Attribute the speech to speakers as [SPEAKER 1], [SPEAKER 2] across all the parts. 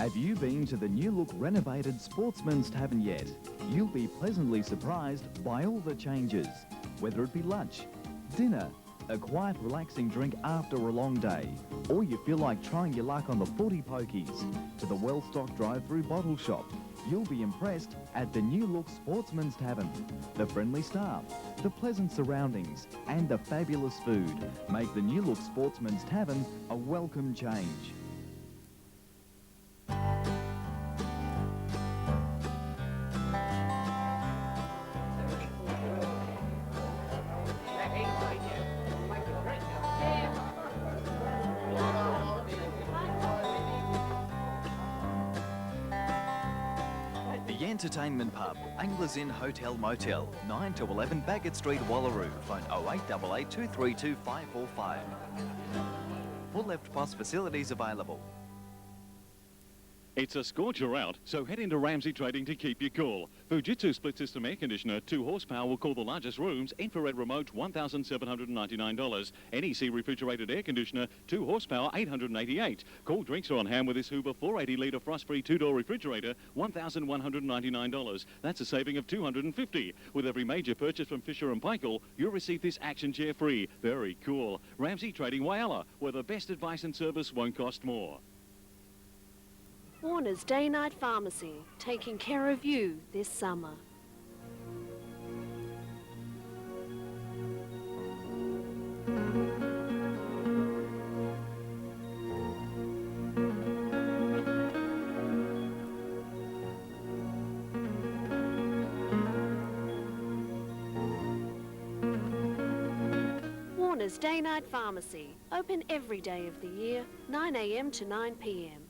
[SPEAKER 1] Have you been to the new-look renovated Sportsman's Tavern yet? You'll be pleasantly surprised by all the changes. Whether it be lunch, dinner, a quiet relaxing drink after a long day, or you feel like trying your luck on the footy pokies, to the well-stocked drive-through bottle shop, you'll be impressed at the new-look Sportsman's Tavern. The friendly staff, the pleasant surroundings and the fabulous food make the new-look Sportsman's Tavern a welcome change. The Entertainment Pub, Anglers Inn Hotel Motel, 9 to 11 Bagot Street, Wallaroo. Phone 0888 232 545. Full left bus facilities available.
[SPEAKER 2] It's a scorcher out, so head into Ramsey Trading to keep you cool. Fujitsu split system air conditioner, 2 horsepower, will cool the largest rooms. Infrared remote, $1,799. NEC refrigerated air conditioner, 2 horsepower, $888. Cold drinks are on hand with this Hoover 480-litre frost-free 2-door refrigerator, $1,199. That's a saving of $250. With every major purchase from Fisher & Paykel, you'll receive this action chair free. Very cool. Ramsey Trading, Whyalla, where the best advice and service won't cost more.
[SPEAKER 3] Warner's Day-Night Pharmacy, taking care of you this summer. Warner's Day-Night Pharmacy, open every day of the year, 9 a.m. to 9 p.m.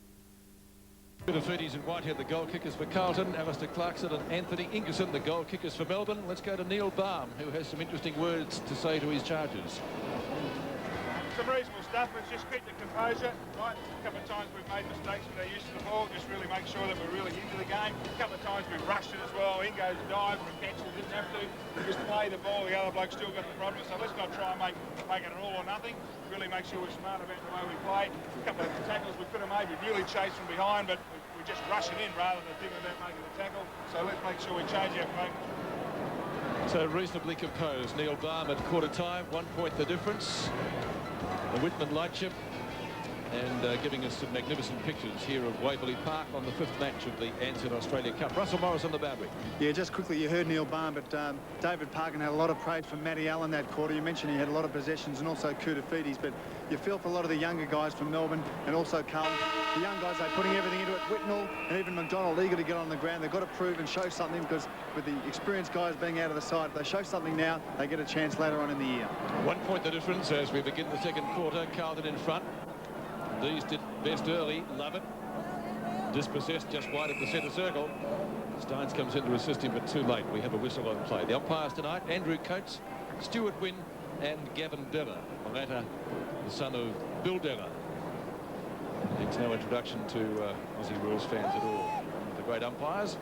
[SPEAKER 4] Feeties and Whitehead, the goal kickers for Carlton, Alistair Clarkson and Anthony Ingerson, the goal kickers for Melbourne. Let's go to Neil Baum, who has some interesting words to say to his charges.
[SPEAKER 5] Some reasonable stuff. Let's just keep the composure. Right, a couple of times we've made mistakes with our use of the ball. Just really make sure that we're really into the game. A couple of times we've rushed it as well. In goes a dive for a catch. We didn't have to. Just play the ball. The other bloke still got the problem. So let's not try and make it an all or nothing. Really make sure we're smart about the way we play. A couple of tackles we could have made. We really chased from behind, but we just rush it in rather than thinking about making the tackle. So let's make sure we change our focus.
[SPEAKER 4] So reasonably composed. Neil Baum at quarter time, 1 point the difference. The Whitman Lightship, and giving us some magnificent pictures here of Waverley Park on the 5th match of the Ansett Australia Cup. Russell Morris on the boundary.
[SPEAKER 6] Yeah, just quickly, you heard Neil Baum, but David Parkin had a lot of praise from Matty Allen that quarter. You mentioned he had a lot of possessions and also Kudafidis, but you feel for a lot of the younger guys from Melbourne and also Carlton. The young guys, they're putting everything into it. Whitnell and even McDonald eager to get on the ground. They've got to prove and show something, because with the experienced guys being out of the side, if they show something now, they get a chance later on in the year. 1 point the difference as we begin the second quarter. Carlton in front. These did best early. Love it. Dispossessed just wide of the centre circle. Steins comes in to assist him, but too late. We have a whistle on play. The umpires tonight, Andrew Coates, Stuart Wynn and Gavin Deller. The latter, the son of Bill Deller. Needs no introduction to Aussie rules fans at all. The great umpires.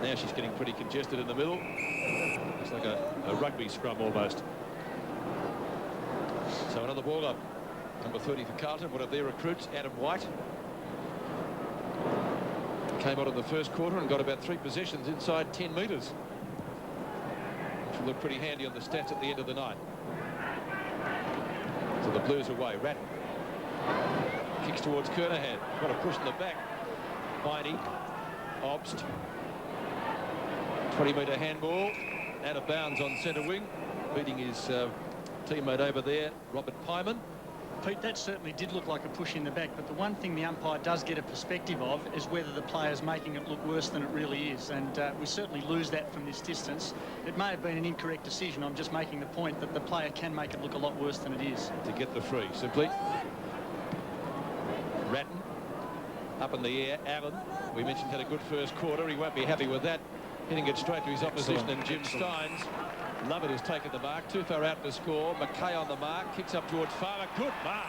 [SPEAKER 6] Now she's getting pretty congested in the middle. It's like a rugby scrum almost. So another ball up. Number 30 for Carlton, one of their recruits, Adam White. Came out in the first quarter and got about 3 possessions inside 10 metres. Which will look pretty handy on the stats at the end of the night. So the Blues away. Ratton kicks towards Kernahan. Got a push in the back. Viney. Obst. 20-metre handball. Out of bounds on centre wing. Beating his teammate over there, Robert Pyman.
[SPEAKER 7] Pete, that certainly did look like a push in the back, but the one thing the umpire does get a perspective of is whether the player's making it look worse than it really is, and we certainly lose that from this distance. It may have been an incorrect decision. I'm just making the point that the player can make it look a lot worse than it is.
[SPEAKER 4] To get the free, simply. Ratton up in the air. Allen, we mentioned, had a good first quarter. He won't be happy with that. Hitting it straight to his opposition. And Jim Steins, Lovett has taken the mark. Too far out to score. McKay on the mark. Kicks up towards Farmer. Good mark.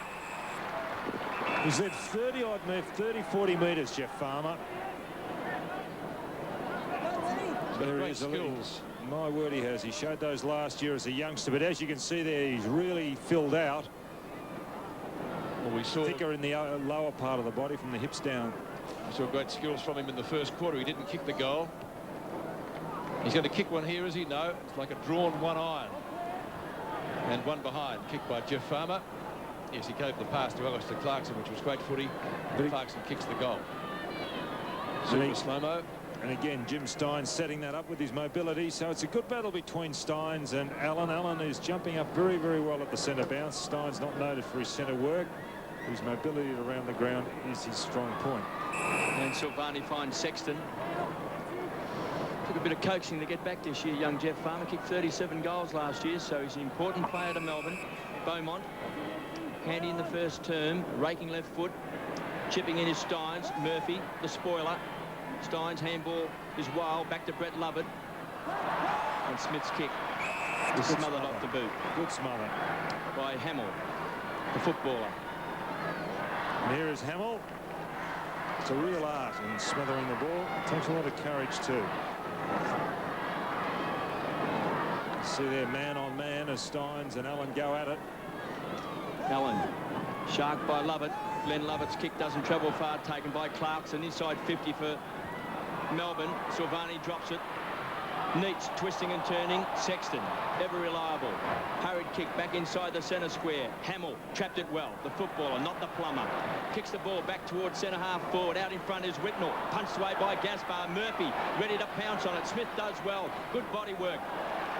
[SPEAKER 8] He's at 30-odd metres, 30, 40 metres, Jeff Farmer.
[SPEAKER 4] Great skills.
[SPEAKER 8] My word, he has. He showed those last year as a youngster, but as you can see there, he's really filled out.
[SPEAKER 4] Well, we saw
[SPEAKER 8] thicker in the lower part of the body from the hips down.
[SPEAKER 4] We saw great skills from him in the first quarter. He didn't kick the goal. He's going to kick one here, is he? No. It's like a drawn one iron. And one behind, kicked by Jeff Farmer. Yes, he gave the pass to Alistair Clarkson, which was great footy. Clarkson kicks the goal. Super slow-mo.
[SPEAKER 8] And again, Jim Steins setting that up with his mobility. So it's a good battle between Steins and Allen. Allen is jumping up very, very well at the centre bounce. Steins not noted for his centre work. His mobility around the ground is his strong point.
[SPEAKER 9] And Silvani finds Sexton. Took a bit of coaxing to get back this year. Young Jeff Farmer kicked 37 goals last year, so he's an important player to Melbourne. Beaumont, handy in the first term, raking left foot, chipping in his Steins. Murphy, the spoiler. Steins handball is wild, back to Brett Lovett. And Smith's kick is smothered off the boot.
[SPEAKER 8] Good smother.
[SPEAKER 9] By Hamill, the footballer.
[SPEAKER 8] And here is Hamill. It's a real art in smothering the ball. It takes a lot of courage too. See there, man on man as Steins and Allen go at it.
[SPEAKER 9] Allen, shark by Lovett. Glenn Lovett's kick doesn't travel far, taken by Clarkson. Inside 50 for Melbourne. Silvani drops it. Neats twisting and turning. Sexton, ever reliable. Hurried kick back inside the centre square. Hamill trapped it well. The footballer, not the plumber. Kicks the ball back towards centre half forward. Out in front is Whitnell. Punched away by Gaspar. Murphy ready to pounce on it. Smith does well. Good body work.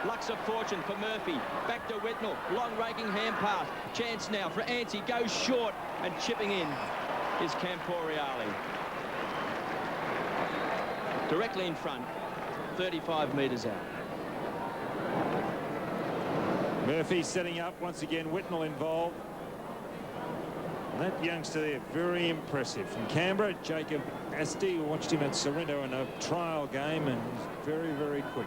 [SPEAKER 9] Lucks of fortune for Murphy. Back to Whitnell. Long raking hand pass. Chance now for Ansett. Goes short and chipping in is Camporiali. Directly in front. 35 metres out.
[SPEAKER 8] Murphy setting up once again. Whitnell involved. And that youngster there, very impressive. From Canberra, Jacob Asti. Watched him at Sorrento in a trial game and he's very, very quick.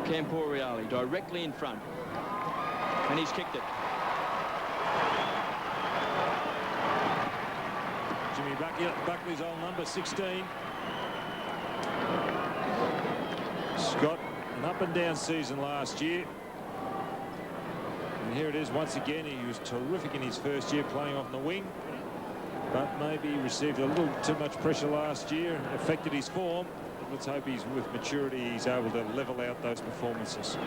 [SPEAKER 9] Camporiali directly in front. And he's kicked it.
[SPEAKER 8] Jimmy Buckley's old number 16. Scott, an up and down season last year. And here it is once again. He was terrific in his first year playing off the wing. But maybe he received a little too much pressure last year. Affected his form. But let's hope he's with maturity he's able to level out those performances.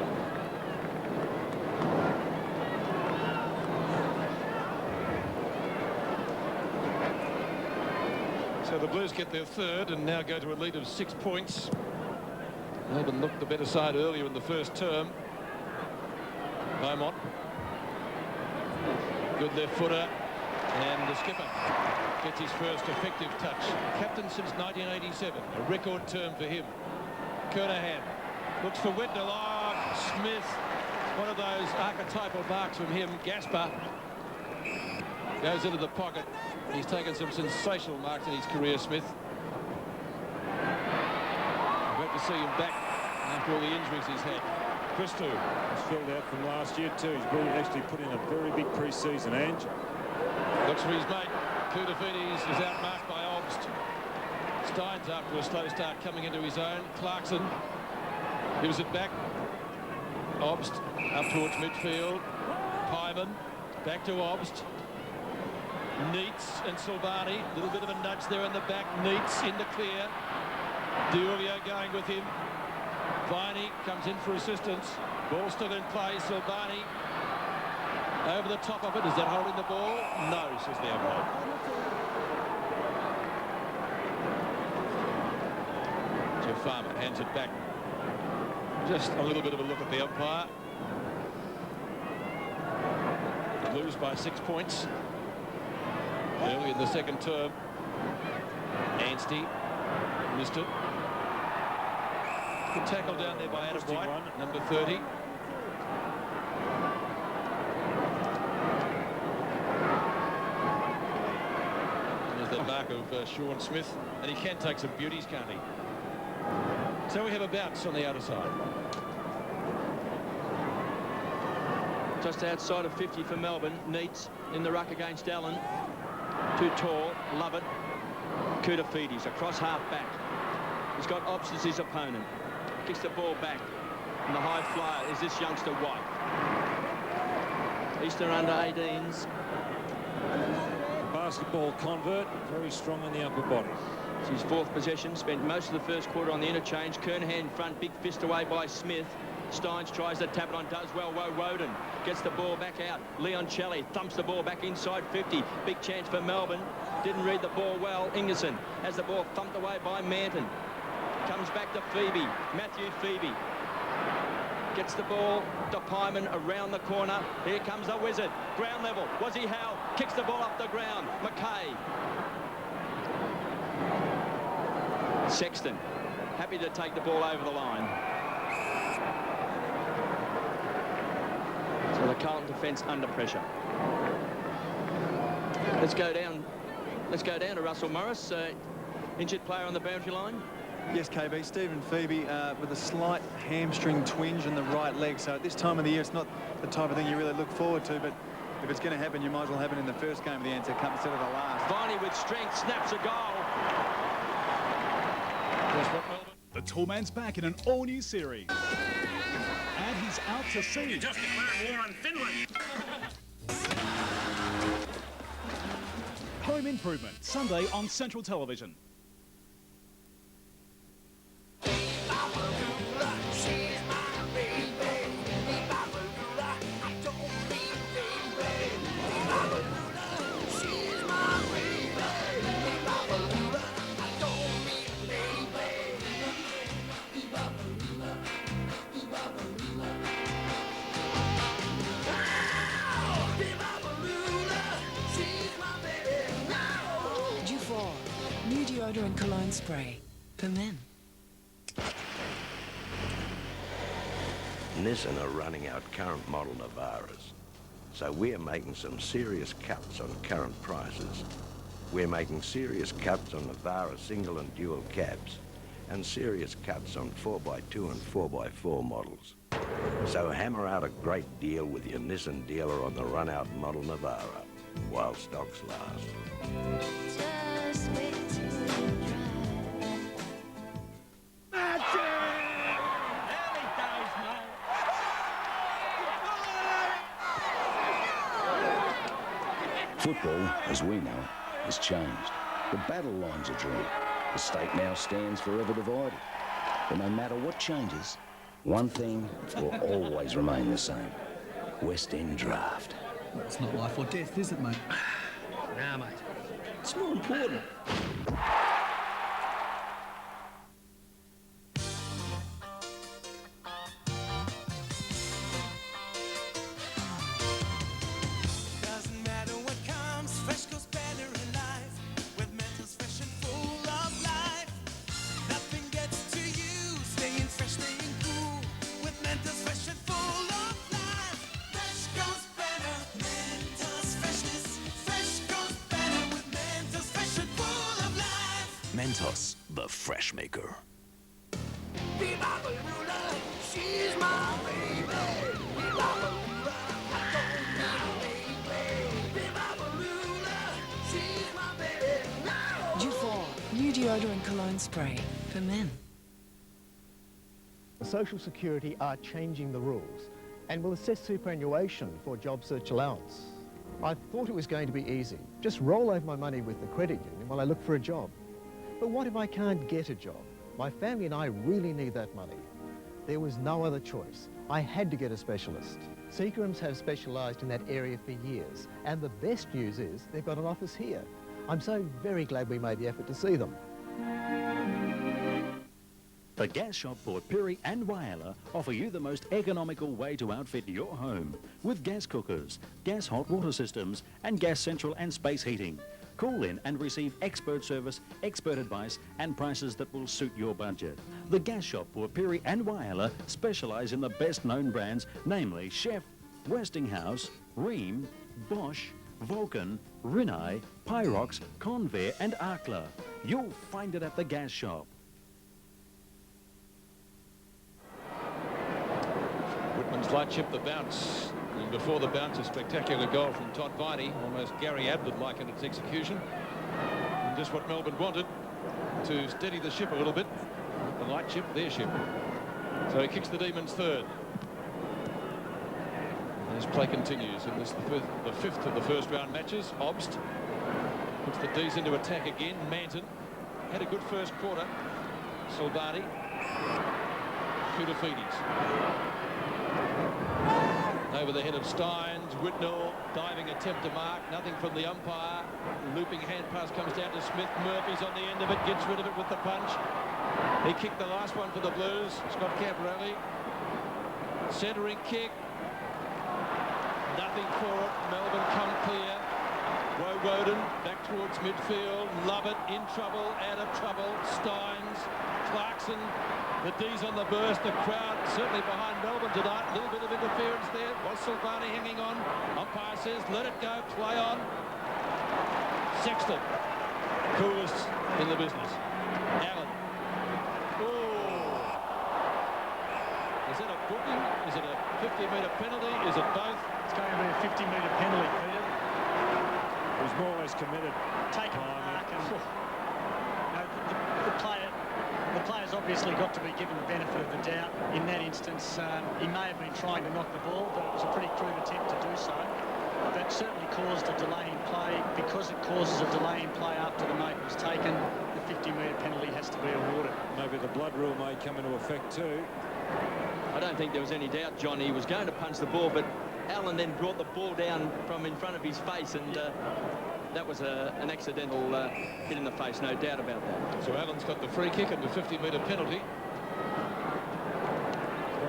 [SPEAKER 4] So the Blues get their third and now go to a lead of 6 points. Melbourne looked the better side earlier in the first term. Beaumont. Good left footer. And the skipper gets his first effective touch. Captain since 1987. A record term for him. Kernahan looks for Whitnell. Oh, Smith. One of those archetypal marks from him. Gaspar goes into the pocket. He's taken some sensational marks in his career, Smith. Great to see him back after all the injuries he's had.
[SPEAKER 8] Christou was filled out from last year too. He's really actually put in a very big pre-season, Ange.
[SPEAKER 4] Looks for his mate. Koutafidis is outmarked by Obst. Steins after a slow start coming into his own. Clarkson gives it back. Obst up towards midfield. Pyman back to Obst. Neats and Silvani. A little bit of a nudge there in the back. Neats in the clear. Diulio going with him. Viney comes in for assistance. Ball still in play. Silvani over the top of it. Is that holding the ball? No, says the umpire. Jeff Farmer hands it back. Just a little bit of a look at the umpire. Lose by 6 points. Early in the second term. Ansett missed it. Good tackle down there by Adam White, number 30. There's the mark of Sean Smith, and he can take some beauties, can't he? So we have a bounce on the outer side.
[SPEAKER 9] Just outside of 50 for Melbourne. Neats in the ruck against Allen. Too tall. Lovett. Koutafidis across half back. He's got Obst as his opponent. Kicks the ball back. And the high flyer is this youngster White. Eastern under 18s.
[SPEAKER 8] Basketball convert, very strong in the upper body.
[SPEAKER 9] It's his fourth possession, spent most of the first quarter on the interchange. Kernahan in front, big fist away by Smith. Steins tries to tap it on, does well. Woden gets the ball back out. Leon Shelley thumps the ball back inside 50. Big chance for Melbourne. Didn't read the ball well. Ingerson has the ball thumped away by Manton. Comes back to Phoebe. Matthew Phoebe gets the ball to Pyman around the corner. Here comes the Wizard. Ground level. Was he Howe? Kicks the ball up the ground. McKay. Sexton happy to take the ball over the line. So the Carlton defence under pressure. Let's go down to Russell Morris, injured player on the boundary line.
[SPEAKER 6] Yes, KB. Stephen Phoebe with a slight hamstring twinge in the right leg. So at this time of the year, it's not the type of thing you really look forward to. But if it's going to happen, you might as well have it in the first game of the Ansett Cup instead of the last.
[SPEAKER 9] Viney with strength snaps a goal.
[SPEAKER 10] The tall man's back in an all-new series. And he's out to sea.
[SPEAKER 5] You just declared war on Finland.
[SPEAKER 10] Home Improvement, Sunday on Central Television.
[SPEAKER 11] New deodorant cologne spray for men.
[SPEAKER 12] Nissan are running out current model Navaras, so we're making some serious cuts on current prices. We're making serious cuts on Navara single and dual cabs, and serious cuts on 4x2 and 4x4 models. So hammer out a great deal with your Nissan dealer on the run-out model Navara, while stocks last.
[SPEAKER 11] Just wait till you
[SPEAKER 13] Football, as we know, has changed. The battle lines are drawn. The state now stands forever divided. But no matter what changes, one thing will always remain the same. West End Draft.
[SPEAKER 14] Well, it's not life or death, is it, mate?
[SPEAKER 13] Nah, mate. It's more important. Mentos, the fresh maker.
[SPEAKER 11] Dufour, new deodorant cologne spray for men.
[SPEAKER 15] Social Security are changing the rules and will assess superannuation for job search allowance. I thought it was going to be easy. Just roll over my money with the credit union while I look for a job. But what if I can't get a job? My family and I really need that money. There was no other choice. I had to get a specialist. Seagram's have specialised in that area for years, and the best news is they've got an office here. I'm so very glad we made the effort to see them.
[SPEAKER 16] The Gas Shop, Port Pirie and Whyalla offer you the most economical way to outfit your home with gas cookers, gas hot water systems and gas central and space heating. Call in and receive expert service, expert advice and prices that will suit your budget. The Gas Shop, Port Pirie and Whyalla specialise in the best known brands, namely Chef, Westinghouse, Rheem, Bosch, Vulcan, Rinnai, Pyrox, Convair and Arkla. You'll find it at the Gas Shop.
[SPEAKER 4] Whitman's light chip, the bounce. And before the bounce, a spectacular goal from Todd Viney, almost Gary Ablett-like in its execution. And just what Melbourne wanted, to steady the ship a little bit. The light chip, their ship. So he kicks the Demons third. As play continues in this the fifth of the first round matches, Obst puts the D's into attack again. Manton had a good first quarter. Silvani, Kudafidis. Over the head of Steins, Whitnell, diving attempt to mark, nothing from the umpire. Looping hand pass comes down to Smith. Murphy's on the end of it, gets rid of it with the punch. He kicked the last one for the Blues, Scott Camperelli. Centering kick. Nothing for it. Melbourne come clear. Woden back towards midfield. Lovett in trouble, out of trouble. Steins, Clarkson. The D's on the burst. The crowd certainly behind Melbourne tonight. A little bit of interference there. Was Silvani hanging on? Umpire says, let it go. Play on. Sexton, coolest in the business. Allen. Is it a booking? Is it a 50-metre penalty? Is it both?
[SPEAKER 7] It's going to be a 50-metre penalty, Peter.
[SPEAKER 8] He was more or less committed.
[SPEAKER 7] Take a mark and the player's obviously got to be given the benefit of the doubt. In that instance, he may have been trying to knock the ball, but it was a pretty crude attempt to do so. That certainly caused a delay in play. Because it causes a delay in play after the mark was taken, the 50-metre penalty has to be awarded.
[SPEAKER 8] Maybe the blood rule may come into effect too.
[SPEAKER 9] I don't think there was any doubt, John. He was going to punch the ball, but Allen then brought the ball down from in front of his face, and that was an accidental hit in the face, no doubt about that.
[SPEAKER 4] So Allen's got the free kick and the 50-metre penalty.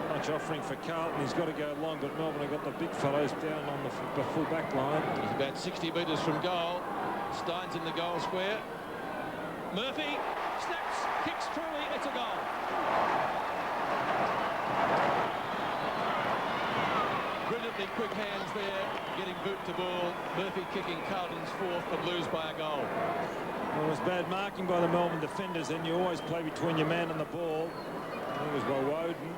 [SPEAKER 8] Not much offering for Carlton. He's got to go long, but Melbourne have got the big fellows down on the full back line.
[SPEAKER 4] He's about 60 metres from goal. Steins in the goal square. Murphy snaps, kicks truly, it's a goal. Brilliantly quick hands there, getting boot to ball. Murphy kicking Carlton's fourth, but lose by a goal.
[SPEAKER 8] Well, it was bad marking by the Melbourne defenders, and you always play between your man and the ball. And it was by Woden.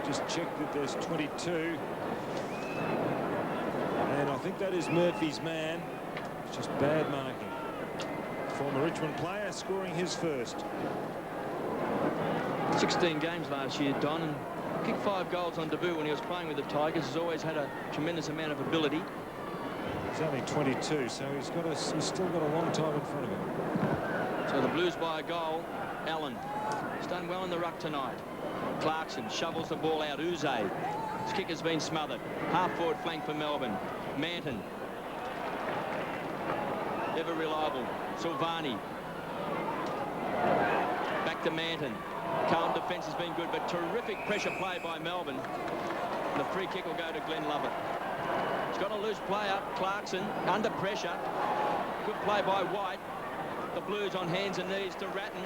[SPEAKER 8] Just checked that there's 22. And I think that is Murphy's man. It's just bad marking. Former Richmond player scoring his first.
[SPEAKER 9] 16 games last year, Don, and kicked 5 goals on debut when he was playing with the Tigers. He's always had a tremendous amount of ability.
[SPEAKER 8] He's only 22, so he's still got a long time in front of him.
[SPEAKER 9] So the Blues by a goal. Allen, he's done well in the ruck tonight. Clarkson shovels the ball out. Uze, his kick has been smothered. Half-forward flank for Melbourne. Manton, ever reliable. Silvani, back to Manton. Calm defence has been good, but terrific pressure play by Melbourne. The free kick will go to Glenn Lovett. He's got a loose player, Clarkson, under pressure. Good play by White. The Blues on hands and knees to Ratton.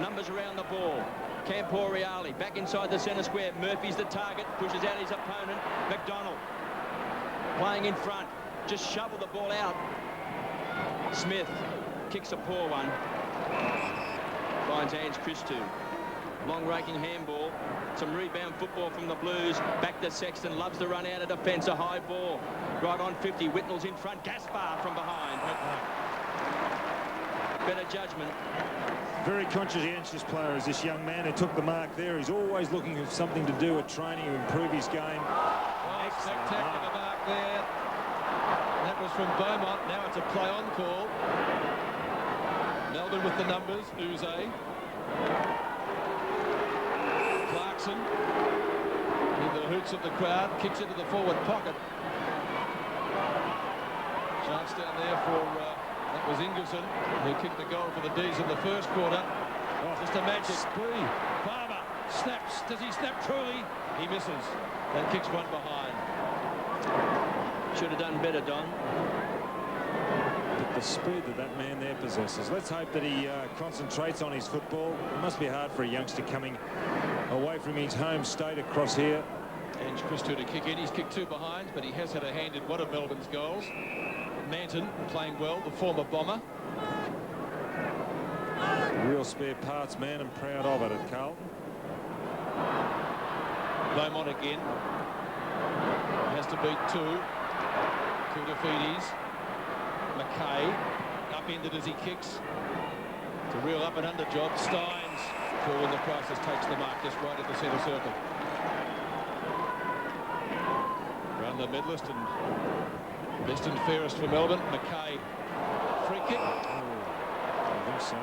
[SPEAKER 9] Numbers around the ball. Camporiali back inside the centre square. Murphy's the target, pushes out his opponent. McDonald playing in front. Just shovel the ball out. Smith kicks a poor one. Finds hands Christou. Long raking handball. Some rebound football from the Blues. Back to Sexton. Loves the run out of defence. A high ball. Right on 50. Whitnell's in front. Gaspar from behind. Better judgment.
[SPEAKER 8] Very conscientious player is this young man who took the mark there. He's always looking for something to do at training to improve his game.
[SPEAKER 4] Oh, spectacular mark there. That was from Beaumont. Now it's a play-on call. Melbourne with the numbers. Uze. Clarkson. In the hoots of the crowd. Kicks into the forward pocket. Chance down there for... that was Ingerson, who kicked the goal for the D's in the first quarter. Oh, just a magic. Palmer snaps. Does he snap truly? He misses. That kicks one behind.
[SPEAKER 9] Should have done better, Don.
[SPEAKER 8] But the speed that man there possesses. Let's hope that he concentrates on his football. It must be hard for a youngster coming away from his home state across here.
[SPEAKER 4] And Christou to kick in. He's kicked 2 behind, but he has had a hand in one of Melbourne's goals. Manton playing well, the former Bomber.
[SPEAKER 8] Real spare parts man and proud of it at Carlton.
[SPEAKER 4] Beaumont again. Has to beat 2. Kudafidis. McKay. Upended as he kicks. It's a real up and under job. Steins. For when the crisis takes the mark just right at the centre circle. Around a medalist and best and fairest for Melbourne. McKay, free kick.
[SPEAKER 8] I think so.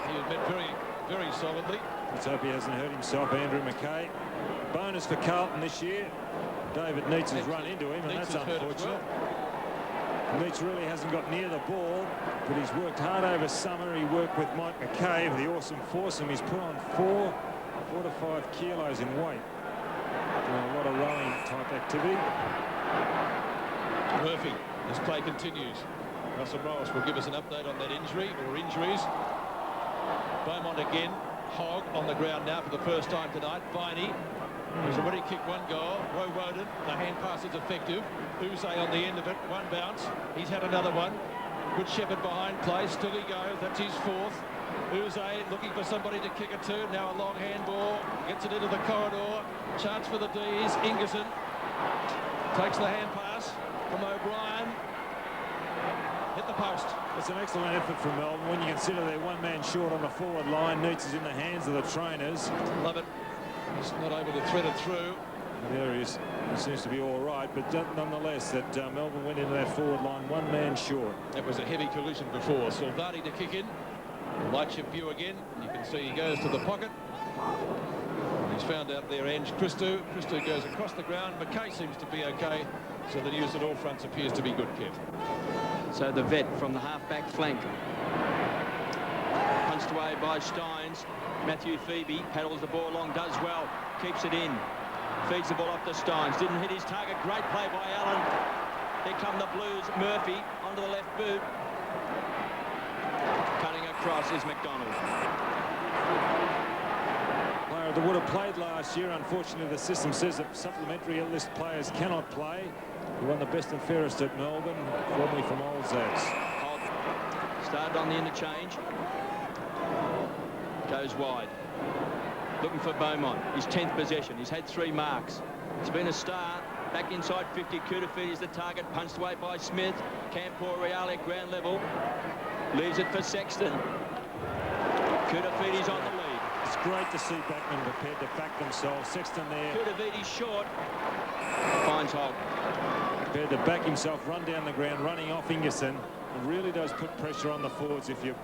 [SPEAKER 4] He was met very, very solidly.
[SPEAKER 8] Let's hope he hasn't hurt himself, Andrew McKay. Bonus for Carlton this year. David Neitz has run into him, and that's unfortunate. Neitz really hasn't got near the ball, but he's worked hard over summer. He worked with Mike McKay of the awesome foursome. He's put on 4 to 5 kilos in weight. Doing a lot of rowing type activity.
[SPEAKER 4] Murphy, his play continues. Russell Morris will give us an update on that injury or injuries. Beaumont again. Hogg on the ground now for the first time tonight. Viney, who's already kicked 1 goal. Woe Woden, the hand pass is effective. Uze on the end of it, 1 bounce. He's had another one. Good Shepherd behind play, still he goes. That's his 4th. Uze looking for somebody to kick it to. Now a long handball, gets it into the corridor. Chance for the D's. Ingerson takes the hand pass from O'Brien. Hit the post.
[SPEAKER 8] It's an excellent effort from Melbourne when you consider they're 1 man short on the forward line. Neitz is in the hands of the trainers.
[SPEAKER 4] Love it. He's not able to thread it through.
[SPEAKER 8] There he is. He seems to be all right, but nonetheless, that Melbourne went into that forward line 1 man short.
[SPEAKER 4] That was a heavy collision before. Salvati to kick in. Lightship view again. You can see he goes to the pocket. He's found out there Ange Christou. Christou goes across the ground. McKay seems to be okay. So the news at all fronts appears to be good, Kev.
[SPEAKER 9] So the vet from the half-back flank. Punched away by Steins. Matthew Phoebe paddles the ball along, does well, keeps it in. Feeds the ball off to Steins. Didn't hit his target. Great play by Allen. Here come the Blues. Murphy onto the left boot. Cutting across is McDonald.
[SPEAKER 8] Player that would have played last year. Unfortunately, the system says that supplementary list players cannot play. He won the best and fairest at Melbourne, formerly from Old Zats.
[SPEAKER 9] Started on the interchange. Goes wide. Looking for Beaumont. His 10th possession. He's had 3 marks. It's been a star. Back inside 50. Kudafidi is the target. Punched away by Smith. Campor Reale at ground level. Leaves it for Sexton. Kudafidi's on the lead.
[SPEAKER 8] It's great to see backmen prepared to back themselves. Sexton there.
[SPEAKER 9] Kudafidi's short. Finds Hogg.
[SPEAKER 8] Prepared to back himself, run down the ground, running off Ingerson. It really does put pressure on the forwards if your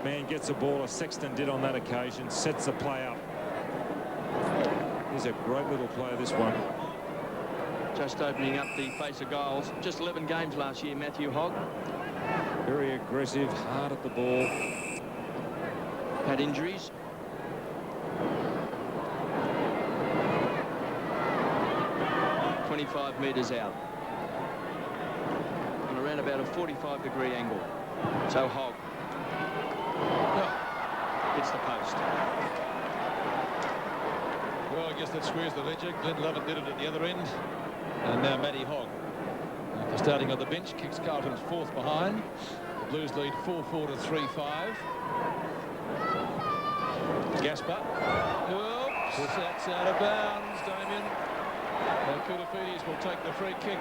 [SPEAKER 8] man gets a ball, as Sexton did on that occasion, sets the play up. He's a great little player, this one.
[SPEAKER 9] Just opening up the face of goals. Just 11 games last year, Matthew Hogg.
[SPEAKER 8] Very aggressive, hard at the ball.
[SPEAKER 9] Had injuries. ...25 metres out. And around about a 45-degree angle. So Hogg. Hits the post.
[SPEAKER 4] Well, I guess that squares the ledger. Glenn Lovett did it at the other end. And now Matty Hogg, after starting on the bench, kicks Carlton's 4th behind. The Blues lead 4-4 to 3-5. Gaspar. Oops, that's out of bounds, Damien. And Kudafidis will take the free kick.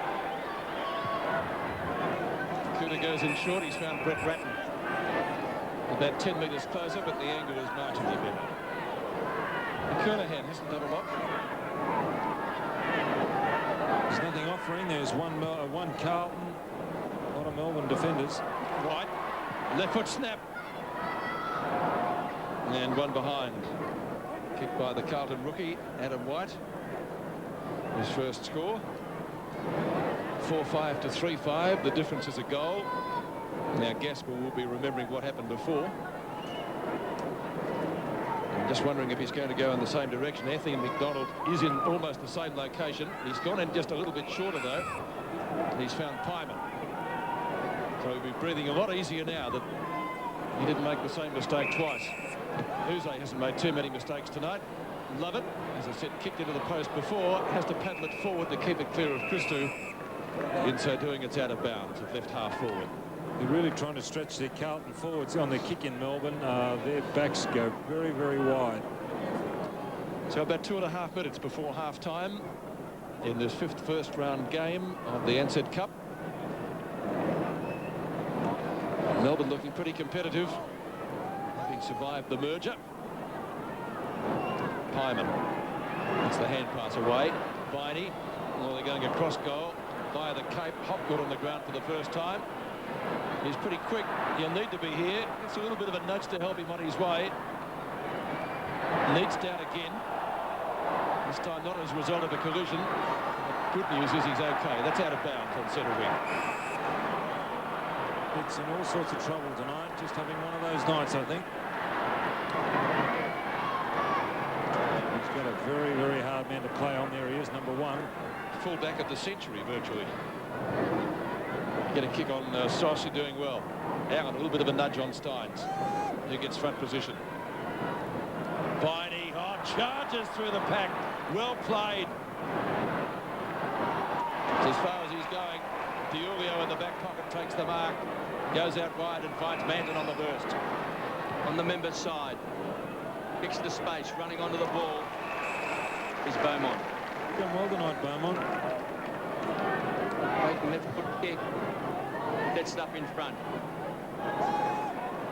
[SPEAKER 4] Kuda goes in short. He's found Brett Ratton about 10 metres closer, but the angle was marginally better. Kernahan hasn't done a lot.
[SPEAKER 8] There's nothing offering. There's one Carlton. A lot of Melbourne defenders.
[SPEAKER 4] White. Left foot snap. And one behind. Kicked by the Carlton rookie, Adam White. His first score. 4-5 to 3-5. The difference is a goal. Now Gaspar will be remembering what happened before. I'm just wondering if he's going to go in the same direction. Anthony McDonald is in almost the same location. He's gone in just a little bit shorter though. And he's found Pyman. So he'll be breathing a lot easier now that he didn't make the same mistake twice. Uze hasn't made too many mistakes tonight. Lovett, as I said, kicked into the post before, has to paddle it forward to keep it clear of Christou. In so doing, it's out of bounds, at left half forward.
[SPEAKER 8] They're really trying to stretch their Carlton forwards on their kick in Melbourne. Their backs go very, very wide.
[SPEAKER 4] So about 2.5 minutes before half-time in this first round game of the Ansett Cup. Melbourne looking pretty competitive, having survived the merger. Pyman. That's the hand pass away. Viney Well, they're going across goal via the Cape. Hopgood on the ground for the first time. He's pretty quick. He'll need to be here. It's a little bit of a nudge to help him on his way. Needs down again. This time not as a result of a collision. But good news is he's okay. That's out of bounds on centre wing.
[SPEAKER 8] It's in all sorts of trouble tonight. Just having one of those nights, I think. He's got a very, very hard man to play on. There he is, number 1.
[SPEAKER 4] Full back of the century, virtually. Get a kick on Saucy, doing well. Allen, a little bit of a nudge on Steins, who gets front position. Viney, charges through the pack. Well played. It's as far as he's going. Diulio in the back pocket takes the mark. Goes out wide and finds Manton on the burst.
[SPEAKER 9] On the members' side. Kicks to space, running onto the ball is Beaumont.
[SPEAKER 8] Done well tonight, Beaumont.
[SPEAKER 9] Taking left foot kick. Gets it up in front.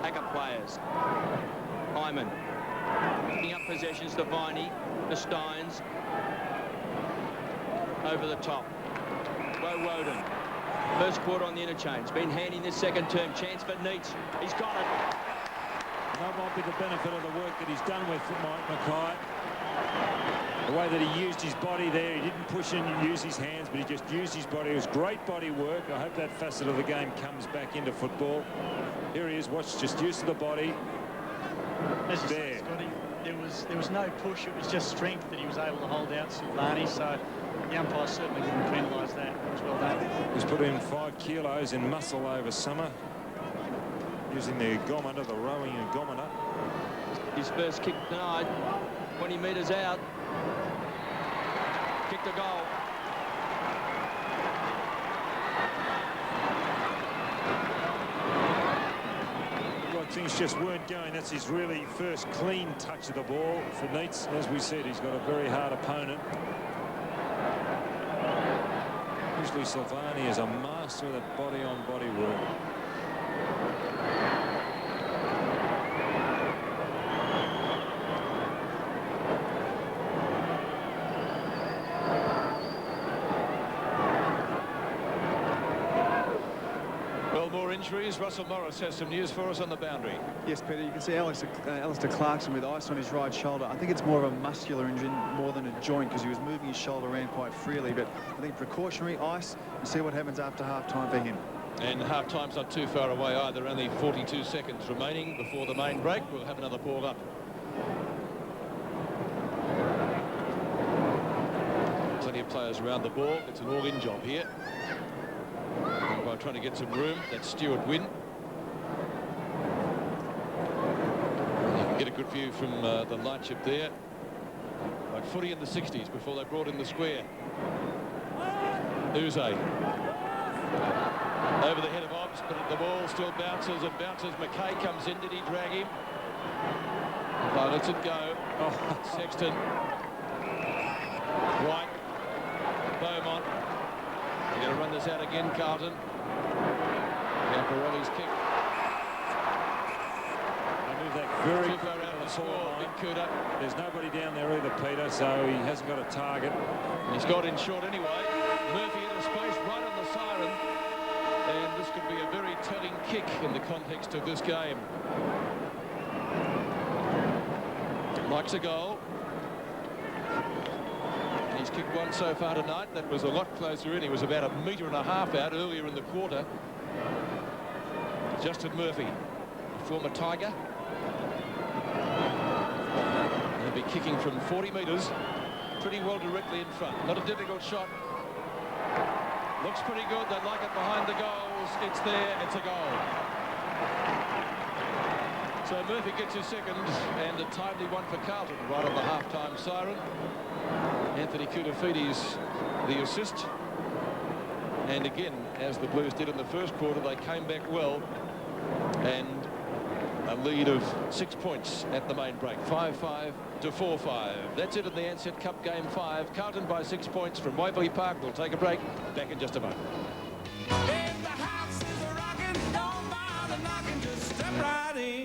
[SPEAKER 9] Backup players. Hyman. Picking up possessions to Viney. To Steins. Over the top. Woden. First quarter on the interchange. Been handy in this second term. Chance for Neitz. He's got it.
[SPEAKER 8] And that might be the benefit of the work that he's done with Mike Mackay. The way that he used his body there, he didn't push in and use his hands, but he just used his body. It was great body work. I hope that facet of the game comes back into football. Here he is, watch, just use of the body.
[SPEAKER 7] As you say, Scotty, there was no push. It was just strength that he was able to hold out Silvani. So the umpire certainly wouldn't penalise that. It was well done.
[SPEAKER 8] He's put in 5 kilos in muscle over summer, using the ergometer, the rowing ergometer.
[SPEAKER 9] His first kick tonight, 20 metres out. Kicked a goal.
[SPEAKER 8] Like things just weren't going. That's his really first clean touch of the ball for Neitz. As we said, he's got a very hard opponent. Usually Silvani is a master of that body-on-body work.
[SPEAKER 4] Well, more injuries. Russell Morris has some news for us on the boundary.
[SPEAKER 6] Yes, Peter, you can see Alistair Clarkson with ice on his right shoulder. I think it's more of a muscular injury more than a joint, because he was moving his shoulder around quite freely. But I think precautionary ice, and see what happens after half-time for him.
[SPEAKER 4] And half-time's not too far away either. Only 42 seconds remaining before the main break. We'll have another ball up. Plenty of players around the ball. It's an all-in job here. By trying to get some room, that's Stuart Wynn. You can get a good view from the light ship there. Like footy in the 60s before they brought in the square. Uze. Over the head of Obbs, but the ball still bounces and bounces. McKay comes in. Did he drag him? Oh, lets it go. Oh, Sexton. White. Beaumont. They're going to run this out again, Carlton. Gamparelli's kick.
[SPEAKER 8] They move that very
[SPEAKER 4] too far out of the score. Big Cooter.
[SPEAKER 8] There's nobody down there either, Peter, so he hasn't got a target.
[SPEAKER 4] And he's got in short anyway. Murphy into space right on the siren. And this could be a very telling kick in the context of this game. Likes a goal. And he's kicked one so far tonight. That was a lot closer in. He was about 1.5 metres out earlier in the quarter. Justin Murphy, former Tiger. He'll be kicking from 40 metres. Pretty well directly in front. Not a difficult shot. Looks pretty good. They'd like it behind the goals. It's there. It's a goal. So Murphy gets his second, and a timely one for Carlton right on the half-time siren. Anthony Koutafidis the assist. And again, as the Blues did in the first quarter, they came back well. And a lead of 6 points at the main break. 5-5 to 4-5. That's it in the Ansett Cup Game 5. Carlton by 6 points from Waverley Park. We'll take a break. Back in just a moment.
[SPEAKER 17] If the house is a rockin', don't bother knocking, just step right in.